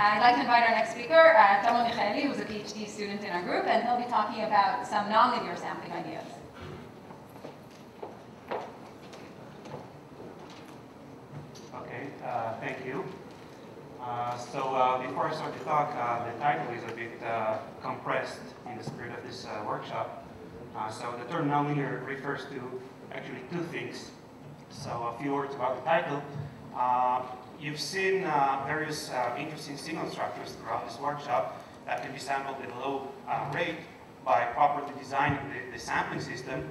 I'd like to invite our next speaker, Michaeli, who's a PhD student in our group, and he'll be talking about some nonlinear sampling ideas. Okay, thank you. Before I start the talk, the title is a bit compressed in the spirit of this workshop. So the term nonlinear refers to actually two things. So a few words about the title. You've seen various interesting signal structures throughout this workshop that can be sampled at a low rate by properly designing the sampling system.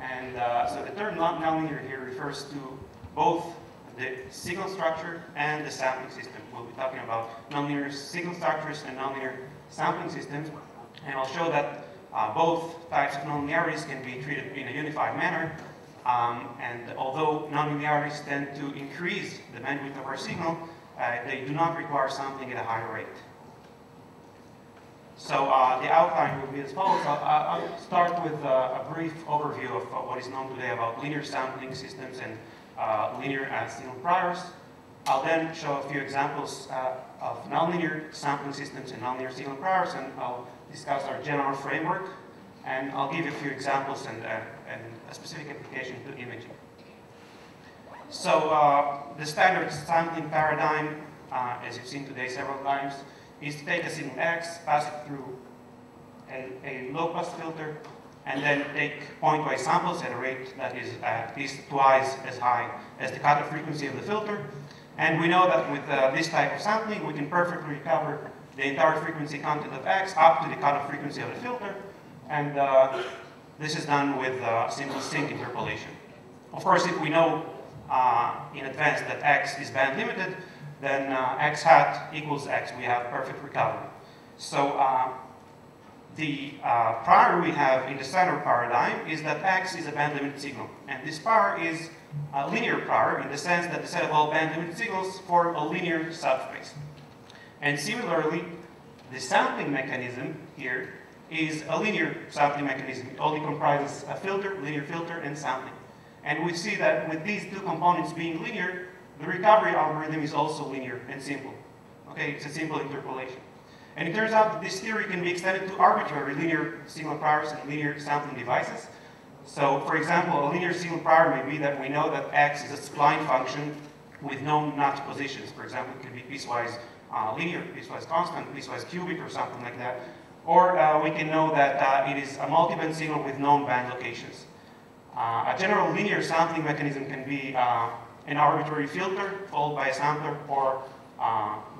And so the term nonlinear here refers to both the signal structure and the sampling system. We'll be talking about nonlinear signal structures and nonlinear sampling systems. And I'll show that both types of nonlinearities can be treated in a unified manner. And although nonlinearities tend to increase the bandwidth of our signal, they do not require sampling at a higher rate. So the outline will be as follows. I'll start with a brief overview of what is known today about linear sampling systems and linear signal priors. I'll then show a few examples of nonlinear sampling systems and nonlinear signal priors, and I'll discuss our general framework, and I'll give you a few examples and a specific application to imaging. So the standard sampling paradigm, as you've seen today several times, is to take a signal X, pass it through a low-pass filter, and then take pointwise samples at a rate that is at least twice as high as the cutoff frequency of the filter. And we know that with this type of sampling, we can perfectly recover the entire frequency content of X up to the cutoff frequency of the filter. And this is done with simple sinc interpolation. Of course, if we know in advance that X is band limited, then X hat equals X. We have perfect recovery. So the prior we have in the standard paradigm is that X is a band-limited signal. And this prior is a linear prior in the sense that the set of all band-limited signals form a linear subspace. And similarly, the sampling mechanism here is a linear sampling mechanism. It only comprises a filter, linear filter, and sampling. And we see that with these two components being linear, the recovery algorithm is also linear and simple. Okay, it's a simple interpolation. And it turns out that this theory can be extended to arbitrary linear signal priors and linear sampling devices. So, for example, a linear signal prior may be that we know that X is a spline function with known notch positions. For example, it could be piecewise linear, piecewise constant, piecewise cubic, or something like that. Or we can know that it is a multiband signal with known band locations. A general linear sampling mechanism can be an arbitrary filter followed by a sampler, or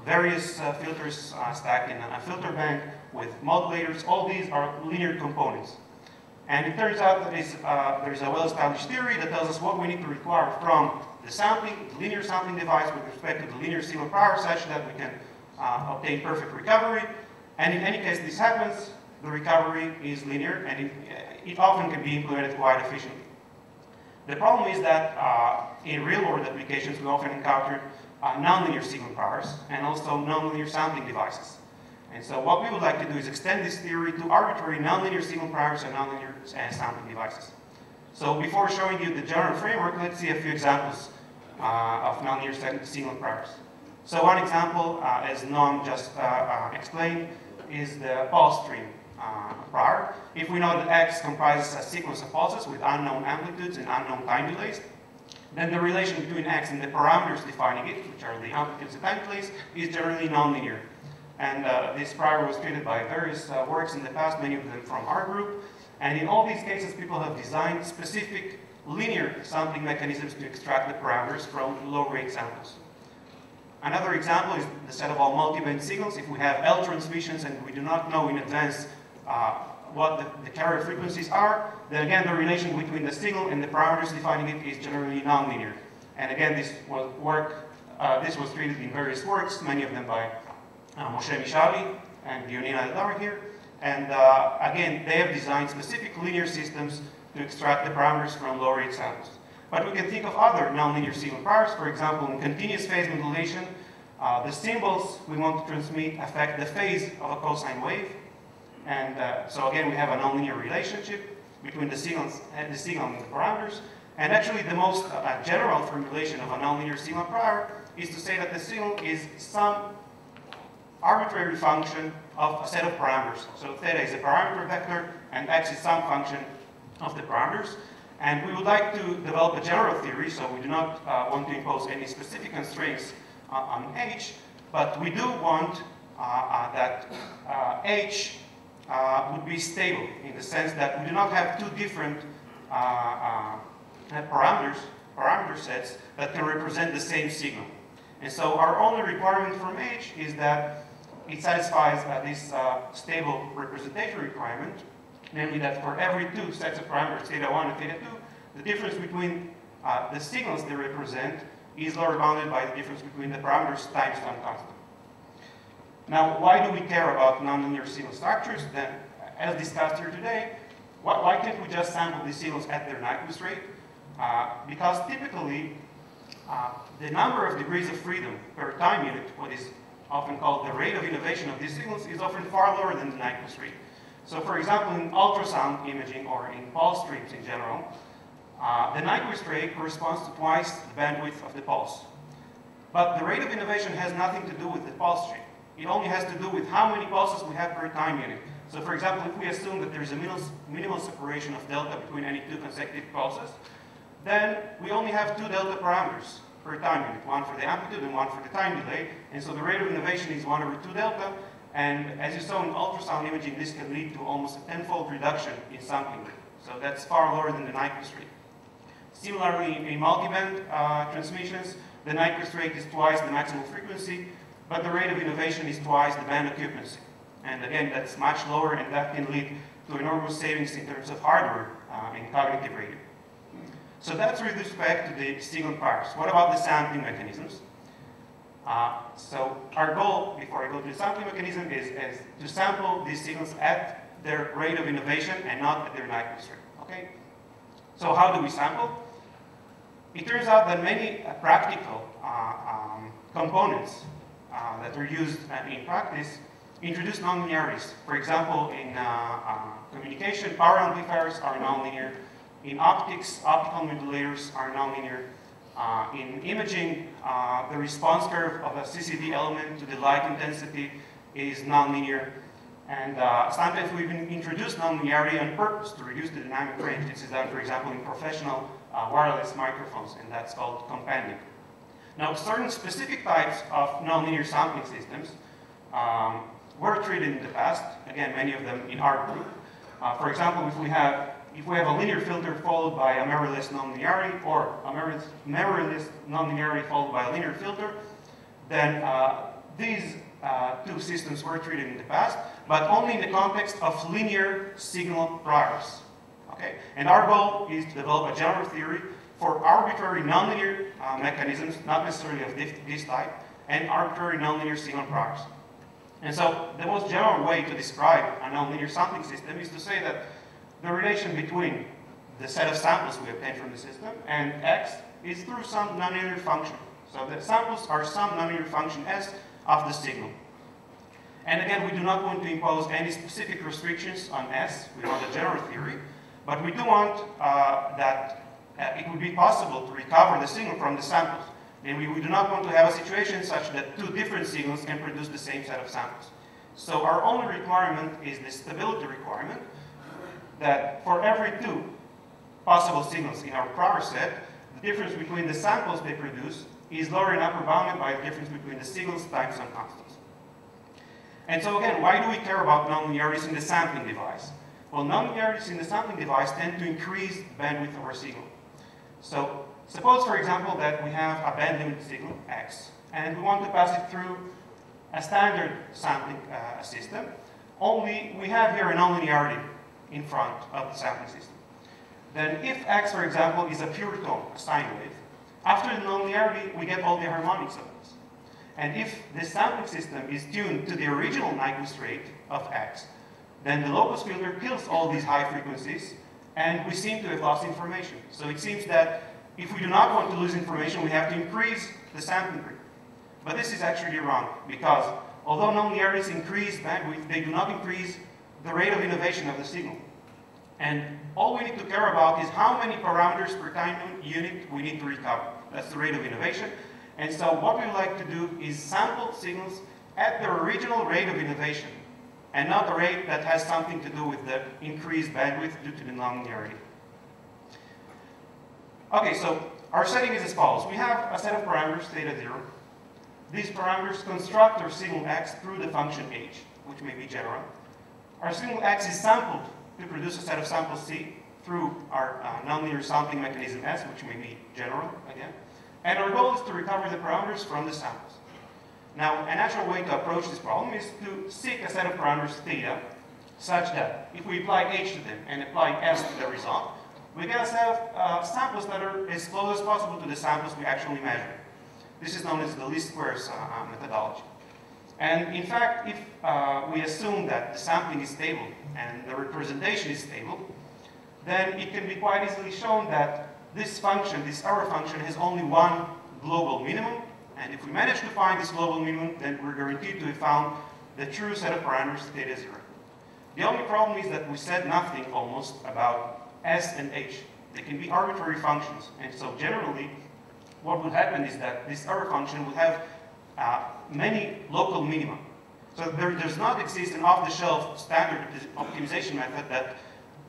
various filters stacked in a filter bank with modulators. All these are linear components. And it turns out that there's a well-established theory that tells us what we need to require from the sampling, the linear sampling device with respect to the linear signal prior, such that we can obtain perfect recovery. And in any case this happens, the recovery is linear, and it often can be implemented quite efficiently. The problem is that in real-world applications, we often encounter nonlinear signal priors and also nonlinear sampling devices. And so what we would like to do is extend this theory to arbitrary nonlinear signal priors and nonlinear sampling devices. So before showing you the general framework, let's see a few examples of nonlinear signal priors. So one example, as Noam just explained, is the pulse stream prior. If we know that X comprises a sequence of pulses with unknown amplitudes and unknown time delays, then the relation between X and the parameters defining it, which are the amplitudes and time delays, is generally nonlinear. And this prior was treated by various works in the past, many of them from our group. And in all these cases, people have designed specific linear sampling mechanisms to extract the parameters from low-rate samples. Another example is the set of all multiband signals. If we have L transmissions and we do not know in advance what the carrier frequencies are, then again the relation between the signal and the parameters defining it is generally nonlinear. And again, this was treated in various works, many of them by Michaeli and Dionina here. And again, they have designed specific linear systems to extract the parameters from low-rate samples. But we can think of other nonlinear signal priors. For example, in continuous phase modulation, the symbols we want to transmit affect the phase of a cosine wave. And so again, we have a nonlinear relationship between the signals and the signal and the parameters. And actually, the most general formulation of a nonlinear signal prior is to say that the signal is some arbitrary function of a set of parameters. So theta is a parameter vector, and x is some function of the parameters. And we would like to develop a general theory, so we do not want to impose any specific constraints on H, but we do want that H would be stable in the sense that we do not have two different parameter sets that can represent the same signal. And so our only requirement from H is that it satisfies this stable representation requirement, namely that for every two sets of parameters, theta 1 and theta 2, the difference between the signals they represent is lower bounded by the difference between the parameters times some constant. Now, why do we care about nonlinear signal structures? Then, as discussed here today, why can't we just sample these signals at their Nyquist rate? Because typically, the number of degrees of freedom per time unit, what is often called the rate of innovation of these signals, is often far lower than the Nyquist rate. So for example, in ultrasound imaging or in pulse streams in general, the Nyquist rate corresponds to twice the bandwidth of the pulse. But the rate of innovation has nothing to do with the pulse stream. It only has to do with how many pulses we have per time unit. So for example, if we assume that there is a minimal separation of delta between any two consecutive pulses, then we only have two delta parameters per time unit, one for the amplitude and one for the time delay. And so the rate of innovation is 1 over 2 delta. And as you saw in ultrasound imaging, this can lead to almost a tenfold reduction in sampling rate. So that's far lower than the Nyquist rate. Similarly, in multiband transmissions, the Nyquist rate is twice the maximum frequency, but the rate of innovation is twice the band occupancy. And again, that's much lower, and that can lead to enormous savings in terms of hardware and cognitive radio. So that's with respect to the signal pairs. What about the sampling mechanisms? So our goal, before I go to the sampling mechanism, is to sample these signals at their rate of innovation and not at their Nyquist rate. Okay? So how do we sample? It turns out that many practical components that are used in practice introduce nonlinearities. For example, in communication, power amplifiers are nonlinear. In optics, optical modulators are nonlinear. In imaging, the response curve of a CCD element to the light intensity is nonlinear. And sometimes we even introduce nonlinearity on purpose to reduce the dynamic range. This is done, for example, in professional wireless microphones, and that's called compending. Now, certain specific types of nonlinear sampling systems were treated in the past. Again, many of them in our group. For example, if we have a linear filter followed by a mirrorless nonlinearity, or a mirrorless nonlinearity followed by a linear filter, then these two systems were treated in the past, but only in the context of linear signal priors. Okay? And our goal is to develop a general theory for arbitrary nonlinear mechanisms, not necessarily of this type, and arbitrary nonlinear signal priors. And so the most general way to describe a nonlinear sampling system is to say that the relation between the set of samples we obtain from the system and x is through some nonlinear function. So the samples are some nonlinear function s of the signal. And again, we do not want to impose any specific restrictions on s. We want a general theory. But we do want that it would be possible to recover the signal from the samples. And we do not want to have a situation such that two different signals can produce the same set of samples. So our only requirement is the stability requirement, that for every two possible signals in our prior set, the difference between the samples they produce is lower and upper bounded by the difference between the signals times some constants. And so again, why do we care about nonlinearities in the sampling device? Well, nonlinearities in the sampling device tend to increase the bandwidth of our signal. So suppose, for example, that we have a band-limited signal, x, and we want to pass it through a standard sampling system, only we have here a nonlinearity in front of the sampling system. Then if x, for example, is a pure tone, a sine wave, after the nonlinearity, we get all the harmonics of this. And if the sampling system is tuned to the original Nyquist rate of x, then the locus filter kills all these high frequencies, and we seem to have lost information. So it seems that if we do not want to lose information, we have to increase the sampling rate. But this is actually wrong, because although nonlinearities increase bandwidth, they do not increase the rate of innovation of the signal. And all we need to care about is how many parameters per time unit we need to recover. That's the rate of innovation. And so what we like to do is sample signals at the original rate of innovation, and not a rate that has something to do with the increased bandwidth due to the nonlinearity. Okay, so our setting is as follows. We have a set of parameters, theta 0. These parameters construct our signal x through the function h, which may be general. Our signal x is sampled to produce a set of samples c through our nonlinear sampling mechanism s, which may be general again. And our goal is to recover the parameters from the samples. Now, a natural way to approach this problem is to seek a set of parameters theta, such that if we apply h to them and apply s to the result, we get a set of samples that are as close as possible to the samples we actually measure. This is known as the least squares methodology. And in fact, if we assume that the sampling is stable and the representation is stable, then it can be quite easily shown that this function, this error function, has only one global minimum. And if we manage to find this global minimum, then we're guaranteed to have found the true set of parameters theta 0. The only problem is that we said nothing almost about s and h. They can be arbitrary functions. And so generally, what would happen is that this error function would have many local minima. So there does not exist an off-the-shelf standard optimization method that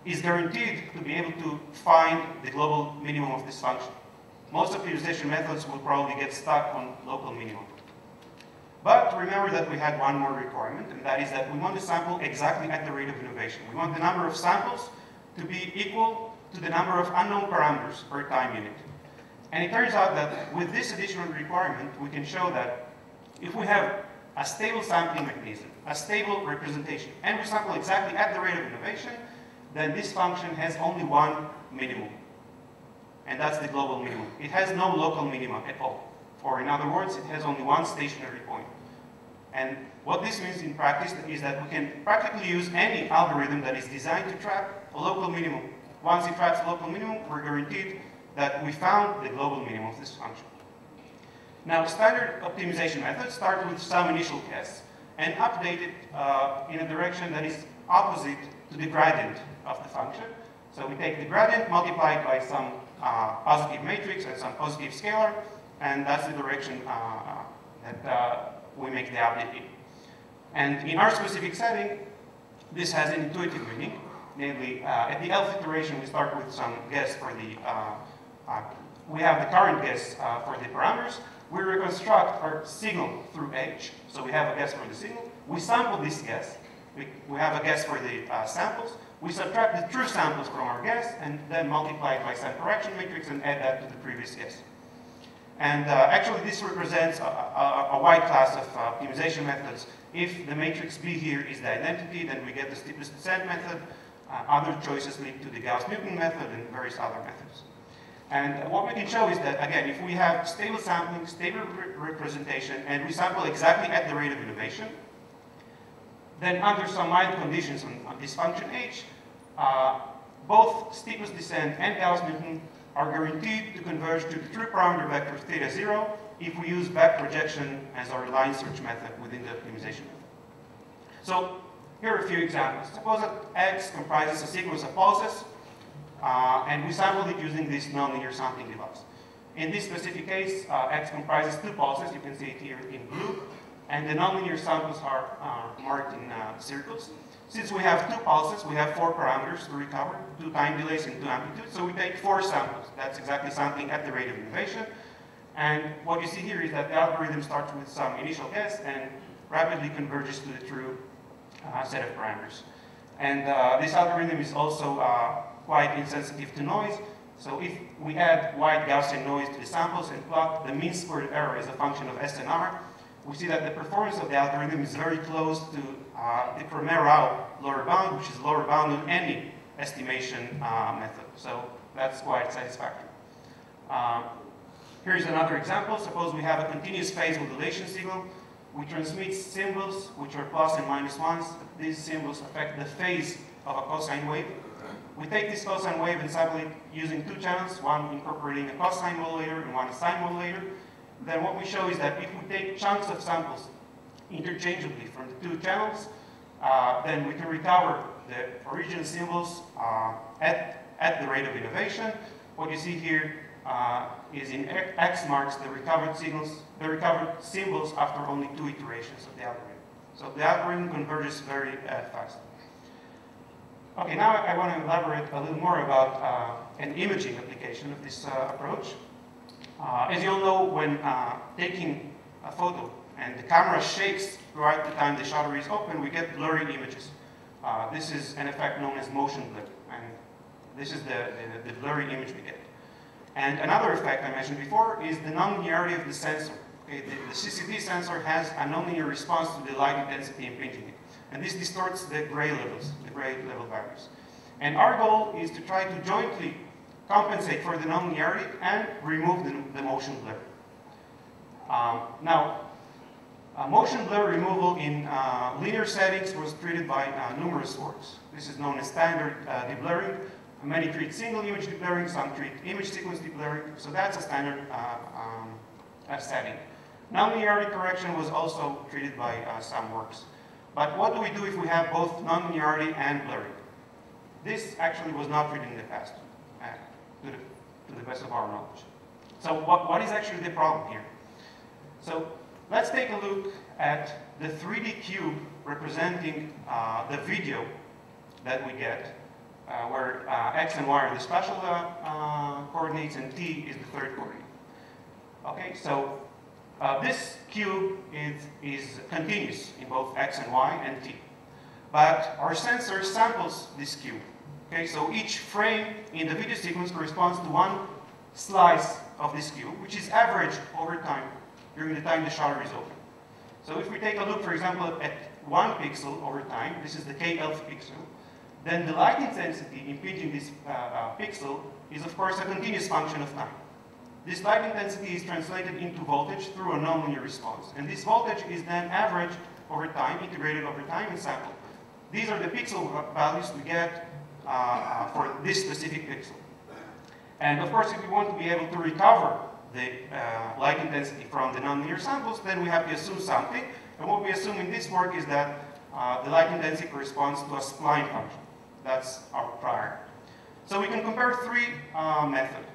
is guaranteed to be able to find the global minimum of this function. Most optimization methods will probably get stuck on local minimum. But remember that we had one more requirement, and that is that we want to sample exactly at the rate of innovation. We want the number of samples to be equal to the number of unknown parameters per time unit. And it turns out that with this additional requirement, we can show that if we have a stable sampling mechanism, a stable representation, and we sample exactly at the rate of innovation, then this function has only one minimum. And that's the global minimum. It has no local minimum at all. Or in other words, it has only one stationary point. And what this means in practice is that we can practically use any algorithm that is designed to trap a local minimum. Once it traps a local minimum, we're guaranteed that we found the global minimum of this function. Now, standard optimization methods start with some initial guess and update it in a direction that is opposite to the gradient of the function. So we take the gradient, multiply it by some positive matrix and some positive scalar, and that's the direction that we make the update in. And in our specific setting, this has an intuitive meaning. Namely, at the nth iteration, we start with some guess for the, we have the current guess for the parameters. We reconstruct our signal through h, so we have a guess for the signal. We sample this guess. We have a guess for the samples. We subtract the true samples from our guess and then multiply it by some correction matrix and add that to the previous guess. And actually, this represents a wide class of optimization methods. If the matrix B here is the identity, then we get the steepest descent method. Other choices lead to the Gauss-Newton method and various other methods. And what we can show is that, again, if we have stable sampling, stable representation, and we sample exactly at the rate of innovation, then under some mild conditions on this function h, both steepest descent and Gauss-Newton are guaranteed to converge to the true parameter vector theta 0 if we use back projection as our line search method within the optimization method. So here are a few examples. Suppose that x comprises a sequence of pulses, and we sample it using this nonlinear sampling device. In this specific case, x comprises 2 pulses. You can see it here in blue. And the nonlinear samples are marked in circles. Since we have 2 pulses, we have 4 parameters to recover, 2 time delays and 2 amplitudes. So we take 4 samples. That's exactly sampling at the rate of innovation. And what you see here is that the algorithm starts with some initial guess and rapidly converges to the true set of parameters. And this algorithm is also quite insensitive to noise. So if we add wide Gaussian noise to the samples and plot the mean squared error as a function of S and R, we see that the performance of the algorithm is very close to the Cramer-Rao lower bound, which is lower bound on any estimation method. So that's quite satisfactory. Here's another example. Suppose we have a continuous phase modulation signal. We transmit symbols, which are plus and minus ones. These symbols affect the phase of a cosine wave. We take this cosine wave and sample it using 2 channels, one incorporating a cosine modulator and one a sine modulator. Then what we show is that if we take chunks of samples interchangeably from the 2 channels, then we can recover the original symbols at the rate of innovation. What you see here is in X marks the recovered symbols after only 2 iterations of the algorithm. So the algorithm converges very fast. Okay, now I want to elaborate a little more about an imaging application of this approach. As you all know, when taking a photo and the camera shakes throughout the time the shutter is open, we get blurry images. This is an effect known as motion blur, and this is the blurry image we get. And another effect I mentioned before is the nonlinearity of the sensor. Okay, the CCD sensor has a nonlinear response to the light intensity impinging it. And this distorts the gray levels, the gray level values. And our goal is to try to jointly compensate for the nonlinearity and remove the motion blur. Motion blur removal in linear settings was treated by numerous works. This is known as standard deblurring. Many treat single image deblurring, some treat image sequence deblurring, so that's a standard setting. Nonlinearity correction was also treated by some works. But what do we do if we have both nonlinearity and blurring? This actually was not treated in the past, to the best of our knowledge. So what is actually the problem here? So let's take a look at the 3D cube representing the video that we get, where X and Y are the spatial coordinates and T is the third coordinate. Okay, so this cube is continuous in both X and Y and T. But our sensor samples this cube. Okay, so each frame in the video sequence corresponds to one slice of this cube, which is averaged over time during the time the shutter is open. So if we take a look, for example, at 1 pixel over time, this is the k-11th pixel, then the light intensity impinging this pixel is, of course, a continuous function of time. This light intensity is translated into voltage through a nonlinear response. And this voltage is then averaged over time, integrated over time, and sampled. These are the pixel values we get for this specific pixel. And of course, if we want to be able to recover the light intensity from the nonlinear samples, then we have to assume something. And what we assume in this work is that the light intensity corresponds to a spline function. That's our prior. So we can compare 3 methods.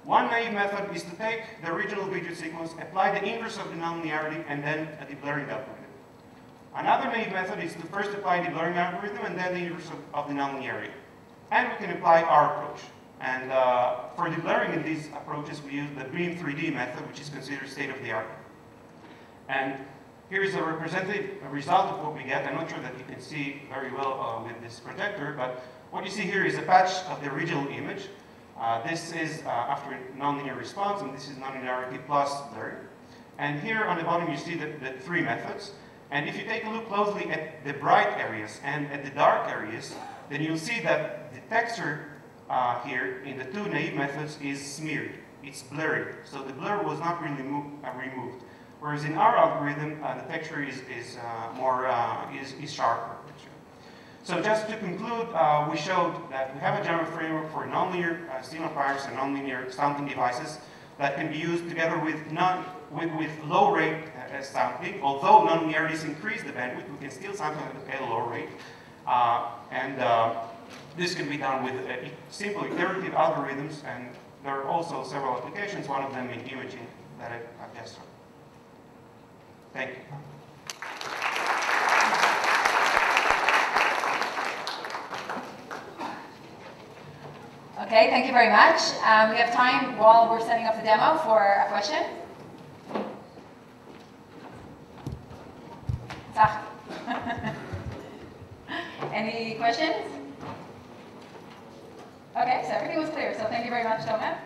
One naive method is to take the original video sequence, apply the inverse of the nonlinearity, and then a deblurring algorithm. Another naive method is to first apply the deblurring algorithm and then the inverse of the nonlinearity. And we can apply our approach. And for deblurring in these approaches, we use the Beam 3D method, which is considered state-of-the-art. And here is a representative result of what we get. I'm not sure that you can see very well with this projector, but what you see here is a patch of the original image. This is after nonlinear response, and this is nonlinearity plus blurring. And here on the bottom, you see the 3 methods. And if you take a look closely at the bright areas and at the dark areas, then you'll see that the texture here in the 2 naive methods is smeared. It's blurry. So the blur was not really removed. Whereas in our algorithm, the texture is sharper. So just to conclude, we showed that we have a general framework for nonlinear signal pairs and nonlinear sampling devices that can be used together with low rate sampling. Although nonlinearities increase the bandwidth, we can still sample at a low rate. This can be done with simple iterative algorithms, and there are also several applications, one of them in imaging that I've just shown. Thank you. Okay, thank you very much. We have time while we're setting up the demo for a question. Any questions? Okay, so everything was clear, so thank you very much, Thomas.